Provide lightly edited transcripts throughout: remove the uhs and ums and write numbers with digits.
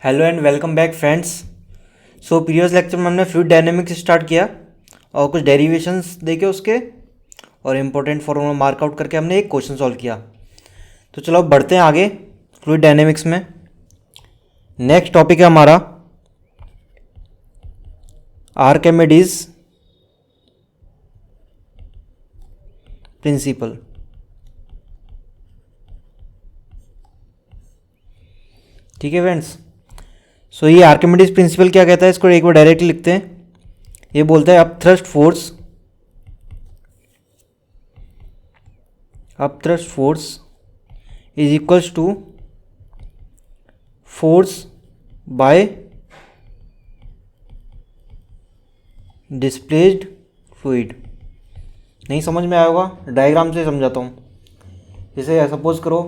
Hello and welcome back friends. Previous lecture में हमने fluid dynamics start किया और कुछ डेरिवेशंस देखे उसके और इम्पोर्टेंट फॉर्मूला मार्क आउट करके हमने एक क्वेश्चन सॉल्व किया। तो चलो अब बढ़ते हैं आगे फ्लूइड डायनेमिक्स में। नेक्स्ट टॉपिक है हमारा आर्किमिडीज प्रिंसिपल। ठीक है फ्रेंड्स। ये आर्किमिडीज प्रिंसिपल क्या कहता है, इसको एक बार डायरेक्टली लिखते हैं। ये बोलता है upthrust force is equals to force by displaced fluid. नहीं समझ में आया होगा, डायग्राम से समझाता हूँ। जैसे सपोज करो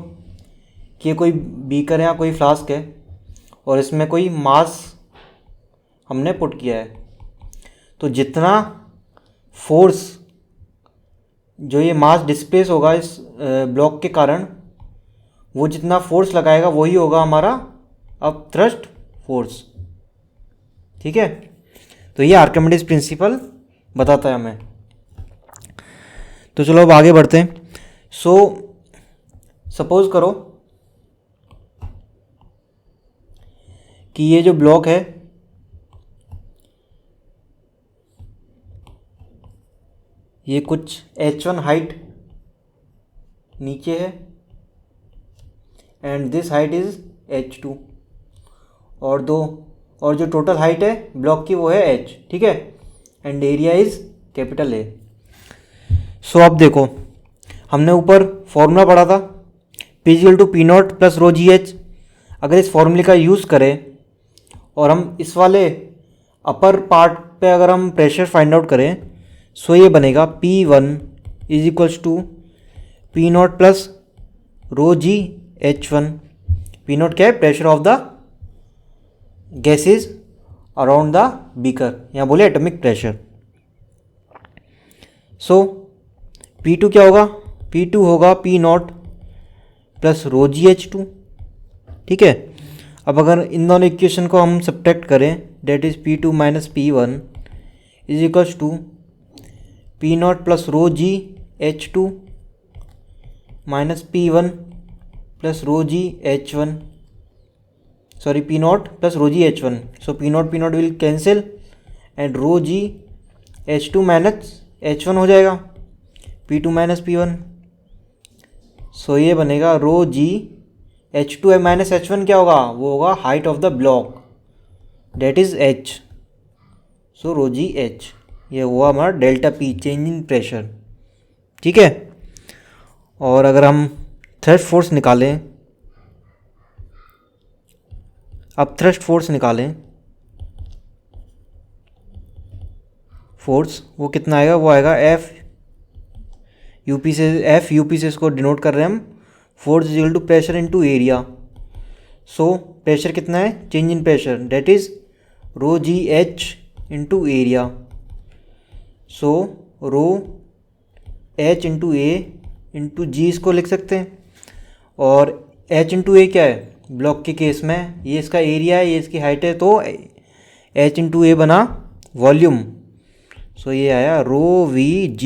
कि ये कोई बीकर है या कोई फ्लास्क है और इसमें कोई मास हमने पुट किया है, तो जितना फोर्स जो ये मास डिस्प्लेस होगा इस ब्लॉक के कारण, वो जितना फोर्स लगाएगा वही होगा हमारा अपथ्रस्ट फोर्स। ठीक है, तो ये आर्किमिडीज प्रिंसिपल बताता है हमें। तो चलो अब आगे बढ़ते हैं। सपोज करो कि ये जो ब्लॉक है ये कुछ h1 हाइट नीचे है and this height is h2 और जो टोटल हाइट है ब्लॉक की वो है h। ठीक है, and area is capital A। अब देखो, हमने ऊपर फॉर्मूला पढ़ा था P=P0 प्लस रो GH। अगर इस फॉर्मूले का यूज़ करें और हम इस वाले अपर पार्ट पे अगर हम प्रेशर फाइंड आउट करें, ये बनेगा P1 is equals to P0 plus rho GH1। P0 क्या है? Pressure of the gases around the beaker, यहाँ बोले एटॉमिक प्रेशर। P2 क्या होगा? P2 होगा P0 प्लस रो GH2। ठीक है, अब अगर इन दोनों इक्वेशन को हम सब्ट्रैक्ट करें, that is P2 minus P1 is equals to P0 plus rho GH2 minus P1 plus rho GH1, sorry P0 plus rho GH1। P0 will cancel and rho GH2 minus H1 हो जाएगा, P2 minus P1। ये बनेगा रो H2 minus H1 क्या होगा? वो होगा height of the block, that is H। Rho GH ये हुआ हमारा delta P, change in pressure. ठीक है, और अगर हम थ्रस्ट फोर्स निकालें, अब थ्रस्ट फोर्स निकालें, फोर्स वो कितना आएगा? वो आएगा F यूपी से इसको डिनोट कर रहे हैं हम। Force is equal to pressure into area. Pressure कितना है? Change in pressure, that is rho GH into area. Rho H into A into G इसको लिख सकते हैं, और H इंटू A क्या है? ब्लॉक के केस में ये इसका एरिया है, ये इसकी हाइट है, तो H इंटू A बना वॉल्यूम। ये आया रो VG।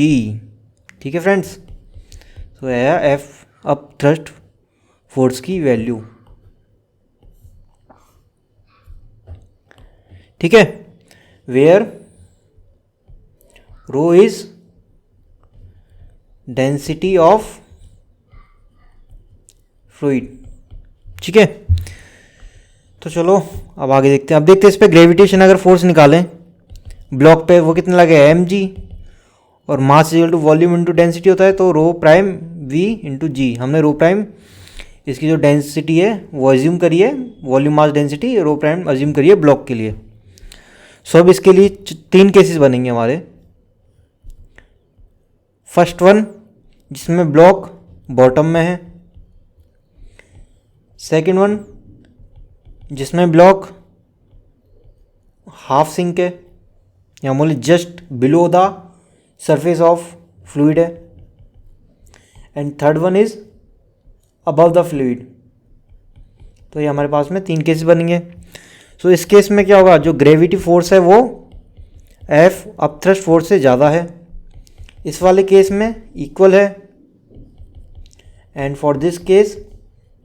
ठीक है फ्रेंड्स, आया F अप थ्रस्ट फोर्स की वैल्यू। ठीक है, where rho is density of fluid. ठीक है, तो चलो अब आगे देखते हैं। अब देखते हैं इस पे ग्रेविटेशन अगर फोर्स निकालें ब्लॉक पे, वो कितना लगेगा? mg, और mass equal to volume into density होता है, तो rho prime v into G. हमने रो प्राइम इसकी जो डेंसिटी है वो अज्यूम करिए, volume mass density rho prime assume करिए ब्लॉक के लिए। अब इसके लिए 3 केसेस बनेंगे हमारे। फर्स्ट वन जिसमें ब्लॉक बॉटम में है, सेकेंड वन जिसमें ब्लॉक हाफ सिंक है या बोले just below the surface of fluid है, and third one is above the fluid. तो ये हमारे पास में 3 केसेस बनेंगे। सो इस केस में क्या होगा, जो ग्रेविटी फोर्स है वो एफ अपथ्रस्ट फोर्स से ज़्यादा है, इस वाले केस में इक्वल है, and for this case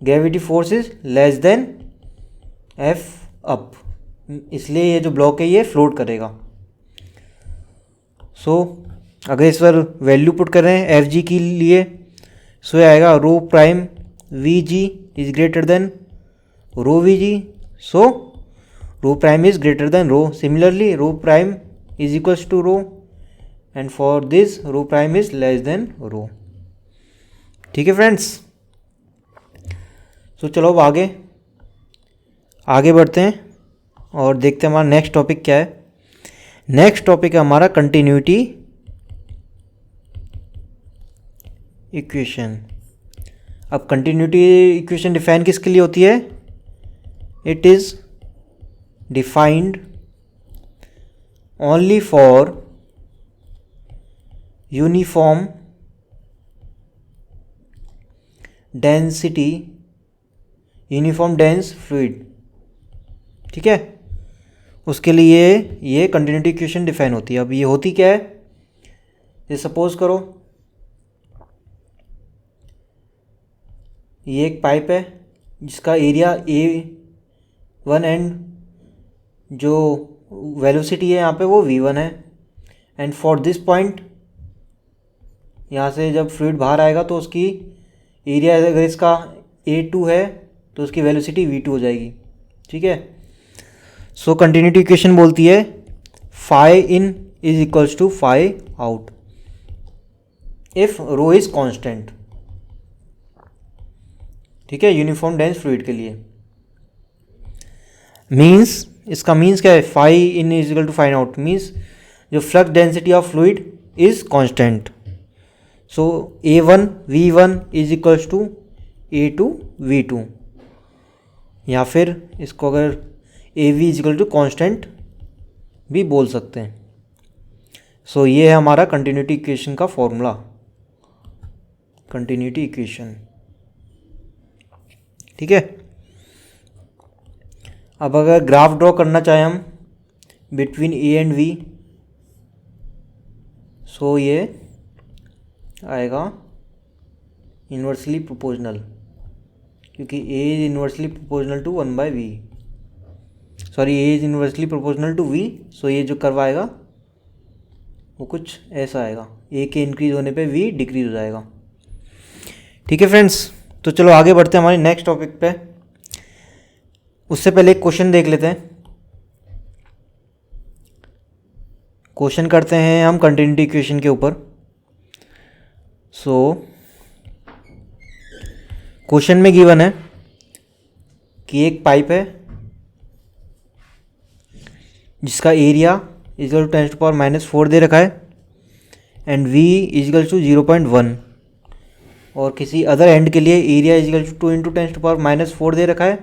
gravity force is less then F up, इसलिए ये जो ब्लॉक है ये फ्लोट करेगा। सो अगर इस पर वैल्यू पुट करें एफ जी के लिए, सो ये आएगा rho prime V G is greater than rho V G, so rho prime is greater than rho. Similarly rho prime is equals to rho, and for this rho prime is less than rho. ठीक है friends, so चलो अब आगे बढ़ते हैं और देखते हैं हमारा नेक्स्ट टॉपिक क्या है। नेक्स्ट टॉपिक है हमारा कंटिन्यूटी इक्वेशन। अब कंटिन्यूटी इक्वेशन डिफाइन किसके लिए होती है, it is defined only for uniform density, uniform dense fluid. ठीक है, उसके लिए ये कंटिन्यूटी इक्वेशन डिफाइन होती है। अब ये होती क्या है, ये सपोज करो ये एक पाइप है जिसका एरिया A1 एंड जो वेलोसिटी है यहाँ पे वो V1 है, एंड फॉर दिस पॉइंट यहाँ से जब फ्लूइड बाहर आएगा तो उसकी एरिया अगर इसका A2 है तो उसकी वेलोसिटी V2 हो जाएगी। ठीक है, सो कंटिन्यूटी इक्वेशन बोलती है phi in is equals to phi out if rho is constant. ठीक है, यूनिफॉर्म डेंस फ्लूइड के लिए मींस, इसका मींस क्या है, phi in is equal to phi out means जो flux density of fluid is constant. So A1 V1 is equals to A2 V2, या फिर इसको अगर AV is equal to constant भी बोल सकते हैं। सो ये है हमारा कंटिन्यूटी इक्वेशन का फॉर्मूला, कंटिन्यूटी इक्वेशन। ठीक है, अब अगर ग्राफ ड्रॉ करना चाहें हम between A and V, so ये आएगा इन्वर्सली प्रोपोर्शनल, क्योंकि A is inversely proportional to 1/V, sorry A is inversely proportional to V। So ये जो कर्व आएगा वो कुछ ऐसा आएगा, A के इंक्रीज होने पे V डिक्रीज हो जाएगा। ठीक है फ्रेंड्स, तो चलो आगे बढ़ते हैं हमारे नेक्स्ट टॉपिक पे। उससे पहले एक क्वेश्चन देख लेते हैं। क्वेश्चन करते हैं हम कंटिन्यूटी इक्वेशन के ऊपर। सो क्वेश्चन में गिवन है कि एक पाइप है जिसका एरिया इजल टू 10⁻⁻⁴ दे रखा है, एंड V इजल टू 0.1, और किसी अदर एंड के लिए एरिया इजल टू 2 × 10⁻⁴ दे रखा है,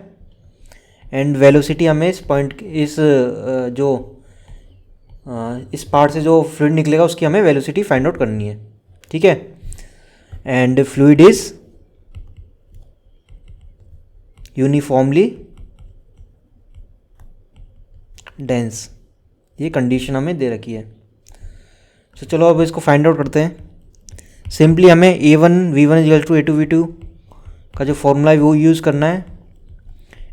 एंड वेलोसिटी हमें इस पॉइंट इस पार्ट से जो फ्लूइड निकलेगा उसकी हमें वेलोसिटी फाइंड आउट करनी है। ठीक है, and fluid is uniformly dense, ये कंडीशन हमें दे रखी है। तो चलो अब इसको फाइंड आउट करते हैं। सिंपली हमें A1 V1 is to A2 V2 का जो फॉर्मूला है वो यूज़ करना है,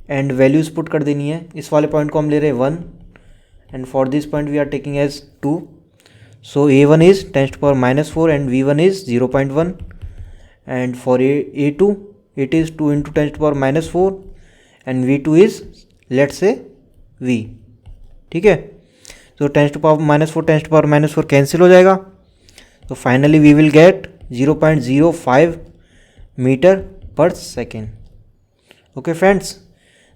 एंड वैल्यूज़ पुट कर देनी है। इस वाले पॉइंट को हम ले रहे हैं 1, and for this point we are taking as 2। So A1 is 10⁻⁻⁴ and V1 is 0.1, and for A2 it is 2 × 10⁻⁴, and V2 is let's say V। ठीक है, तो 10⁻⁴ 10⁻⁴ कैंसिल हो जाएगा, तो finally we will get 0.05 meter पर second. Okay friends,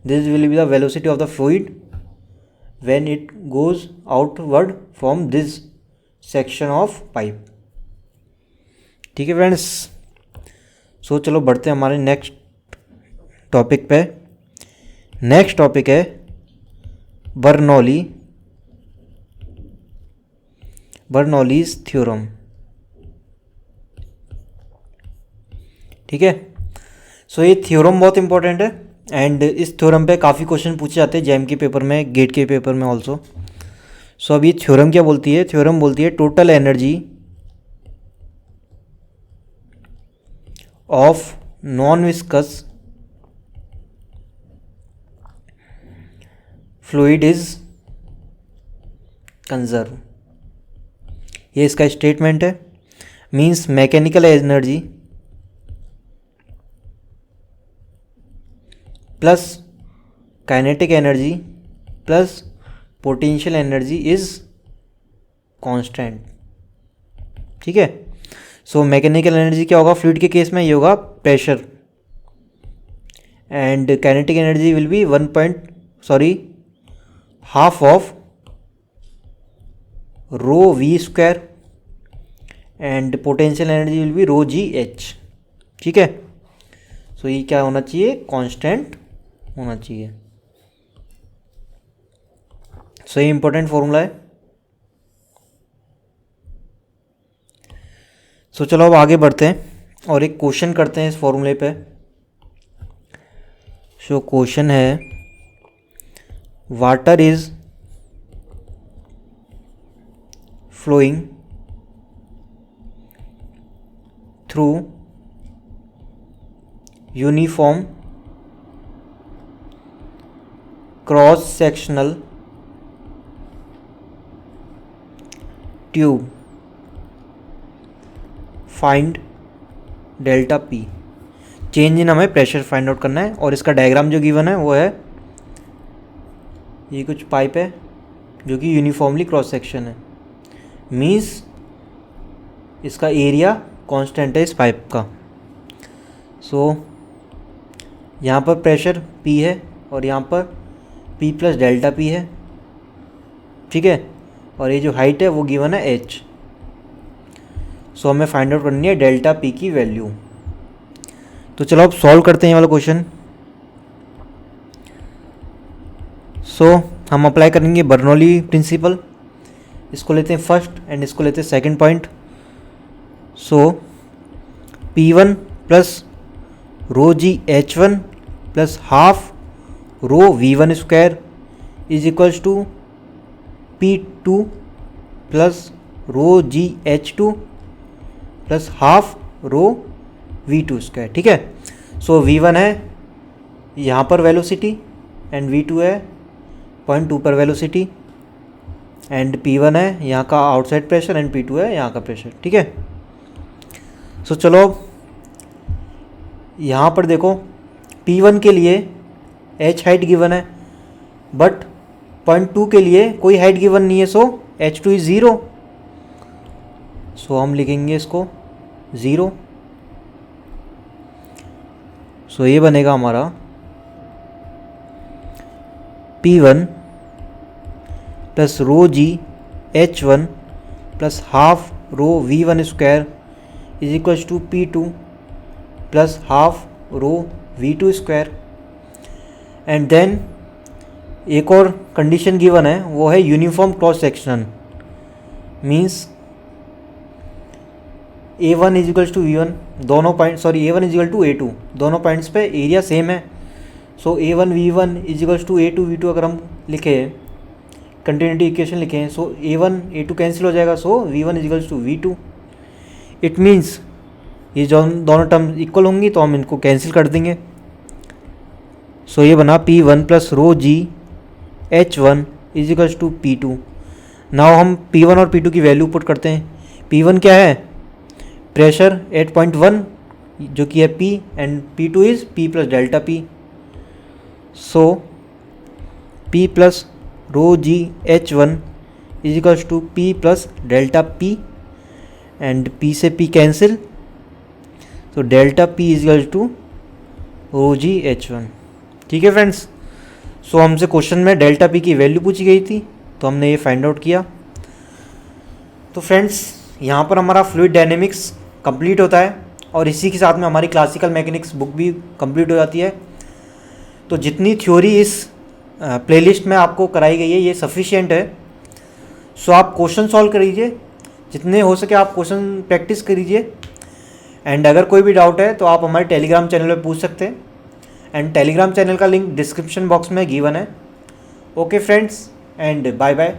this will be the velocity of the fluid when it goes outward from this section of pipe. ठीक है friends, so चलो बढ़ते हैं हमारे नेक्स्ट टॉपिक पे। नेक्स्ट टॉपिक है Bernoulli's theorem. ठीक है, सो ये थ्योरम बहुत इंपॉर्टेंट है एंड इस थ्योरम पे काफ़ी क्वेश्चन पूछे जाते हैं जैम के पेपर में, गेट के पेपर में ऑल्सो। सो अब ये थ्योरम क्या बोलती है? थ्योरम बोलती है total energy of non viscous fluid is conserve. ये इसका स्टेटमेंट है। Means mechanical energy plus kinetic energy plus potential energy is constant. ठीक है। सो मैकेनिकल एनर्जी क्या होगा फ्लूइड के केस में? ये होगा pressure, and kinetic energy will be half of rho V square, and potential energy will be rho G H. ठीक है। सो ये क्या होना चाहिए? कांस्टेंट होना चाहिए। सो ये इंपॉर्टेंट फॉर्मूला है। सो चलो अब आगे बढ़ते हैं और एक क्वेश्चन करते हैं इस फॉर्मूले पे। सो क्वेश्चन है water is flowing through uniform cross sectional tube, find delta P. Change in हमें प्रेशर फाइंड आउट करना है, और इसका डायग्राम जो गिवन है वो है ये कुछ पाइप है जो कि यूनिफॉर्मली क्रॉस सेक्शन है। मीन्स इसका एरिया कांस्टेंट है इस पाइप का। सो यहाँ पर प्रेशर P है और यहाँ पर P प्लस डेल्टा P है। ठीक है। और ये जो हाइट है वो गिवन है h। सो हमें फाइंड आउट करनी है डेल्टा P की वैल्यू। तो चलो अब सॉल्व करते हैं ये वाला क्वेश्चन। सो हम अप्लाई करेंगे बर्नौली प्रिंसिपल। इसको लेते हैं फर्स्ट एंड इसको लेते हैं second point. So P1 plus rho G H1 plus half rho V1 square is equals to P2 plus rho G H2 plus half rho V2 square. ठीक है। सो V1 है यहाँ पर वेलोसिटी एंड V2 है 0.2 पर वेलोसिटी, एंड P1 है यहाँ का आउटसाइड प्रेशर एंड P2 है यहाँ का प्रेशर। ठीक है। सो चलो यहाँ पर देखो P1 के लिए h हाइट गिवन है, बट 0.2 के लिए कोई हाइट गिवन नहीं है। सो h2 इज 0। सो हम लिखेंगे इसको 0। सो ये बनेगा हमारा P1 plus rho G H1 plus half rho V1 square is equals to P2 plus half rho V2 square. And then एक और कंडीशन गिवन है वो है uniform cross section. Means A1 is equals to V1, दोनों point A1 is equal to A2, दोनों points पे area same है। सो A1 V1 is equals to A2 V2 अगर हम लिखे कंटिन्यूटी इक्वेशन लिखें, सो A1 A2 कैंसिल हो जाएगा। So V1 is equals to V2। It means ये जो दोनों टर्म इक्वल होंगी तो हम इनको कैंसिल कर देंगे। सो ये बना P1 plus rho G H1 is equals to P2। Now हम P1 और P2 की वैल्यू पुट करते हैं। P1 क्या है? प्रेशर 8.1 जो कि है P, and P2 is P plus delta P। So P plus rho G H1 is equals to P plus delta P, and P से P कैंसिल, तो delta P is equal to rho G H1। ठीक है friends. सो हमसे question में delta P की value पूछी गई थी तो हमने ये फाइंड आउट किया। तो फ्रेंड्स यहाँ पर हमारा फ्लूइड डायनेमिक्स कंप्लीट होता है, और इसी के साथ में हमारी क्लासिकल मैकेनिक्स बुक भी कंप्लीट हो जाती है। तो जितनी थ्योरी इस प्लेलिस्ट में आपको कराई गई है ये सफिशिएंट है। सो आप क्वेश्चन सॉल्व करिए, जितने हो सके आप क्वेश्चन प्रैक्टिस करिए, एंड अगर कोई भी डाउट है तो आप हमारे टेलीग्राम चैनल पे पूछ सकते हैं। एंड टेलीग्राम चैनल का लिंक डिस्क्रिप्शन बॉक्स में गिवन है। Okay friends, and bye bye.